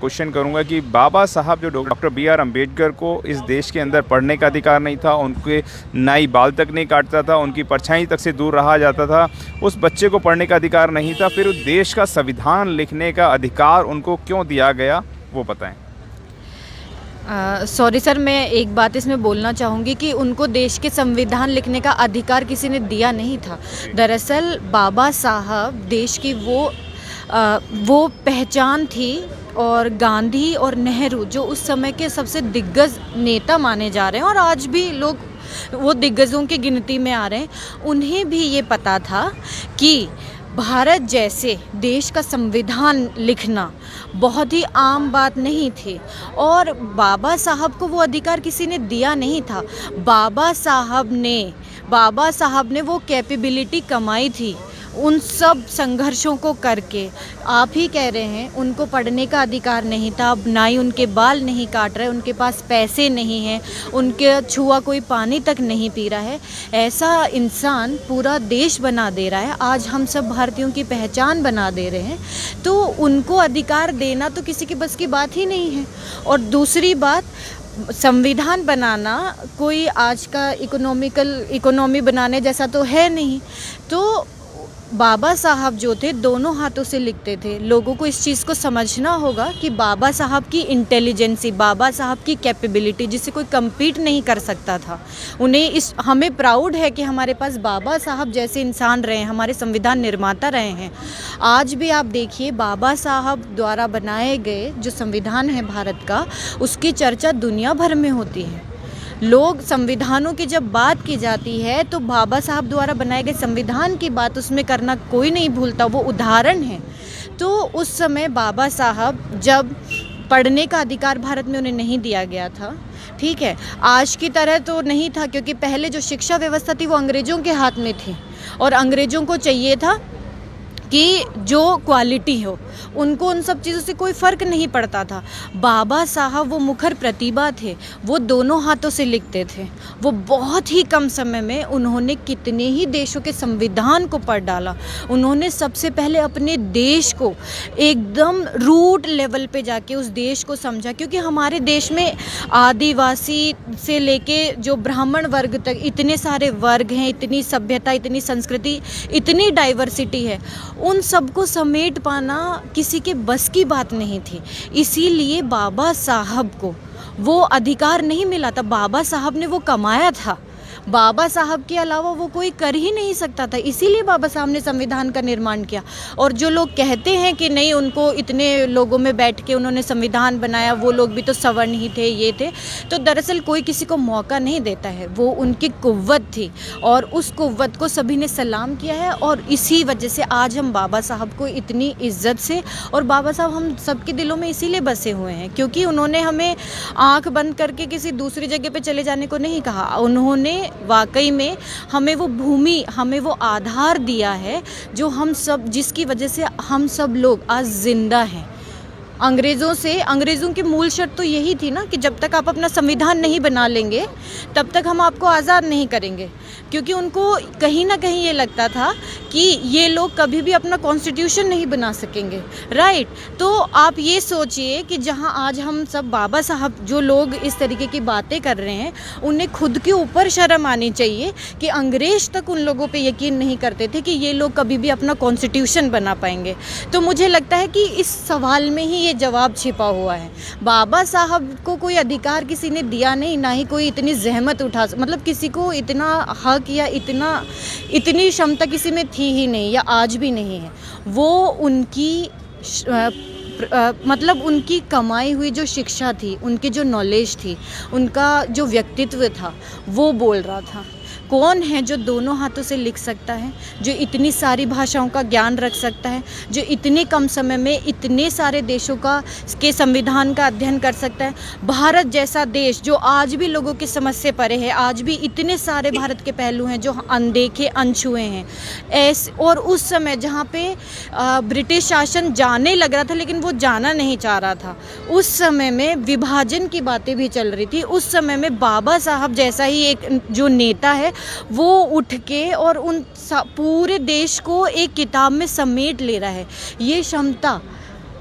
Question करूंगा कि बाबा साहब जो डॉक्टर बी आर अम्बेडकर को इस देश के अंदर पढ़ने का अधिकार नहीं था, उनके नाई बाल तक नहीं काटता था, उनकी परछाई तक से दूर रहा जाता था, उस बच्चे को पढ़ने का अधिकार नहीं था, फिर उस देश का संविधान लिखने का अधिकार उनको क्यों दिया गया, वो बताएं। सॉरी सर, मैं एक बात इसमें बोलना चाहूँगी कि उनको देश के संविधान लिखने का अधिकार किसी ने दिया नहीं था। दरअसल बाबा साहब देश की वो पहचान थी, और गांधी और नेहरू जो उस समय के सबसे दिग्गज नेता माने जा रहे हैं और आज भी लोग वो दिग्गजों की गिनती में आ रहे हैं, उन्हें भी ये पता था कि भारत जैसे देश का संविधान लिखना बहुत ही आम बात नहीं थी, और बाबा साहब को वो अधिकार किसी ने दिया नहीं था। बाबा साहब ने वो कैपेबिलिटी कमाई थी उन सब संघर्षों को करके। आप ही कह रहे हैं उनको पढ़ने का अधिकार नहीं था, अब ना ही उनके बाल नहीं काट रहे, उनके पास पैसे नहीं हैं, उनके छुआ कोई पानी तक नहीं पी रहा है। ऐसा इंसान पूरा देश बना दे रहा है, आज हम सब भारतीयों की पहचान बना दे रहे हैं, तो उनको अधिकार देना तो किसी की बस की बात ही नहीं है। और दूसरी बात, संविधान बनाना कोई आज का इकोनॉमी बनाने जैसा तो है नहीं। तो बाबा साहब जो थे दोनों हाथों से लिखते थे। लोगों को इस चीज़ को समझना होगा कि बाबा साहब की इंटेलिजेंसी, बाबा साहब की कैपेबिलिटी जिसे कोई कम्पीट नहीं कर सकता था, हमें प्राउड है कि हमारे पास बाबा साहब जैसे इंसान रहे हैं, हमारे संविधान निर्माता रहे हैं। आज भी आप देखिए बाबा साहब द्वारा बनाए गए जो संविधान है भारत का, उसकी चर्चा दुनिया भर में होती है। लोग संविधानों की जब बात की जाती है तो बाबा साहब द्वारा बनाए गए संविधान की बात उसमें करना कोई नहीं भूलता, वो उदाहरण है। तो उस समय बाबा साहब जब पढ़ने का अधिकार भारत में उन्हें नहीं दिया गया था, ठीक है, आज की तरह तो नहीं था, क्योंकि पहले जो शिक्षा व्यवस्था थी वो अंग्रेज़ों के हाथ में थी, और अंग्रेज़ों को चाहिए था कि जो क्वालिटी हो, उनको उन सब चीज़ों से कोई फ़र्क नहीं पड़ता था। बाबा साहब वो मुखर प्रतिभा थे, वो दोनों हाथों से लिखते थे। वो बहुत ही कम समय में उन्होंने कितने ही देशों के संविधान को पढ़ डाला। उन्होंने सबसे पहले अपने देश को एकदम रूट लेवल पे जाके उस देश को समझा, क्योंकि हमारे देश में आदिवासी से लेके जो ब्राह्मण वर्ग तक इतने सारे वर्ग हैं, इतनी सभ्यता, इतनी संस्कृति, इतनी डाइवर्सिटी है, उन सबको समेट पाना किसी के बस की बात नहीं थी। इसीलिए बाबा साहब को वो अधिकार नहीं मिला था, बाबा साहब ने वो कमाया था। बाबा साहब के अलावा वो कोई कर ही नहीं सकता था, इसीलिए बाबा साहब ने संविधान का निर्माण किया। और जो लोग कहते हैं कि नहीं, उनको इतने लोगों में बैठ के उन्होंने संविधान बनाया, वो लोग भी तो सवर्ण ही थे, ये थे, तो दरअसल कोई किसी को मौका नहीं देता है, वो उनकी कुव्वत थी, और उस कुव्वत को सभी ने सलाम किया है। और इसी वजह से आज हम बाबा साहब को इतनी इज्जत से, और बाबा साहब हम सबके दिलों में इसीलिए बसे हुए हैं क्योंकि उन्होंने हमें आँख बंद करके किसी दूसरी जगह पर चले जाने को नहीं कहा। उन्होंने वाकई में हमें वो भूमि, हमें वो आधार दिया है जो हम सब, जिसकी वजह से हम सब लोग आज जिंदा हैं। अंग्रेज़ों की मूल शर्त तो यही थी ना कि जब तक आप अपना संविधान नहीं बना लेंगे तब तक हम आपको आज़ाद नहीं करेंगे, क्योंकि उनको कहीं ना कहीं ये लगता था कि ये लोग कभी भी अपना कॉन्स्टिट्यूशन नहीं बना सकेंगे, राइट। तो आप ये सोचिए कि जहां आज हम सब, बाबा साहब जो लोग इस तरीके की बातें कर रहे हैं, उन्हें खुद के ऊपर शर्म आनी चाहिए कि अंग्रेज़ तक उन लोगों पे यकीन नहीं करते थे कि ये लोग कभी भी अपना कॉन्स्टिट्यूशन बना पाएंगे। तो मुझे लगता है कि इस सवाल में ही ये जवाब छिपा हुआ है। बाबा साहब को कोई अधिकार किसी ने दिया नहीं, ना ही कोई इतनी जहमत उठा, मतलब किसी को इतना हक या इतनी क्षमता किसी में थी ही नहीं, या आज भी नहीं है। वो उनकी मतलब उनकी कमाई हुई जो शिक्षा थी, उनकी जो नॉलेज थी, उनका जो व्यक्तित्व था, वो बोल रहा था। कौन है जो दोनों हाथों से लिख सकता है, जो इतनी सारी भाषाओं का ज्ञान रख सकता है, जो इतने कम समय में इतने सारे देशों के संविधान का अध्ययन कर सकता है। भारत जैसा देश जो आज भी लोगों की समझ से परे है, आज भी इतने सारे भारत के पहलू हैं जो अनदेखे, अनछुए हैं। और उस समय जहाँ पे ब्रिटिश शासन जाने लग रहा था, लेकिन वो जाना नहीं चाह रहा था, उस समय में विभाजन की बातें भी चल रही थी। उस समय में बाबा साहब जैसा ही एक जो नेता है, वो उठ के और पूरे देश को एक किताब में समेट ले रहा है। ये क्षमता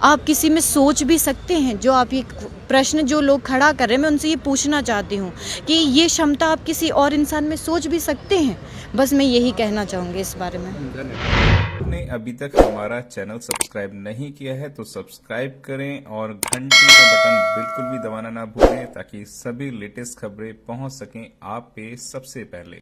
आप किसी में सोच भी सकते हैं? जो आप ये प्रश्न जो लोग खड़ा कर रहे हैं, मैं उनसे ये पूछना चाहती हूँ कि ये क्षमता आप किसी और इंसान में सोच भी सकते हैं? बस मैं यही कहना चाहूँगी इस बारे में। आपने अभी तक हमारा चैनल सब्सक्राइब नहीं किया है तो सब्सक्राइब करें और घंटी का बटन बिल्कुल भी दबाना ना भूलें ताकि सभी लेटेस्ट खबरें पहुंच सकें आप पे सबसे पहले।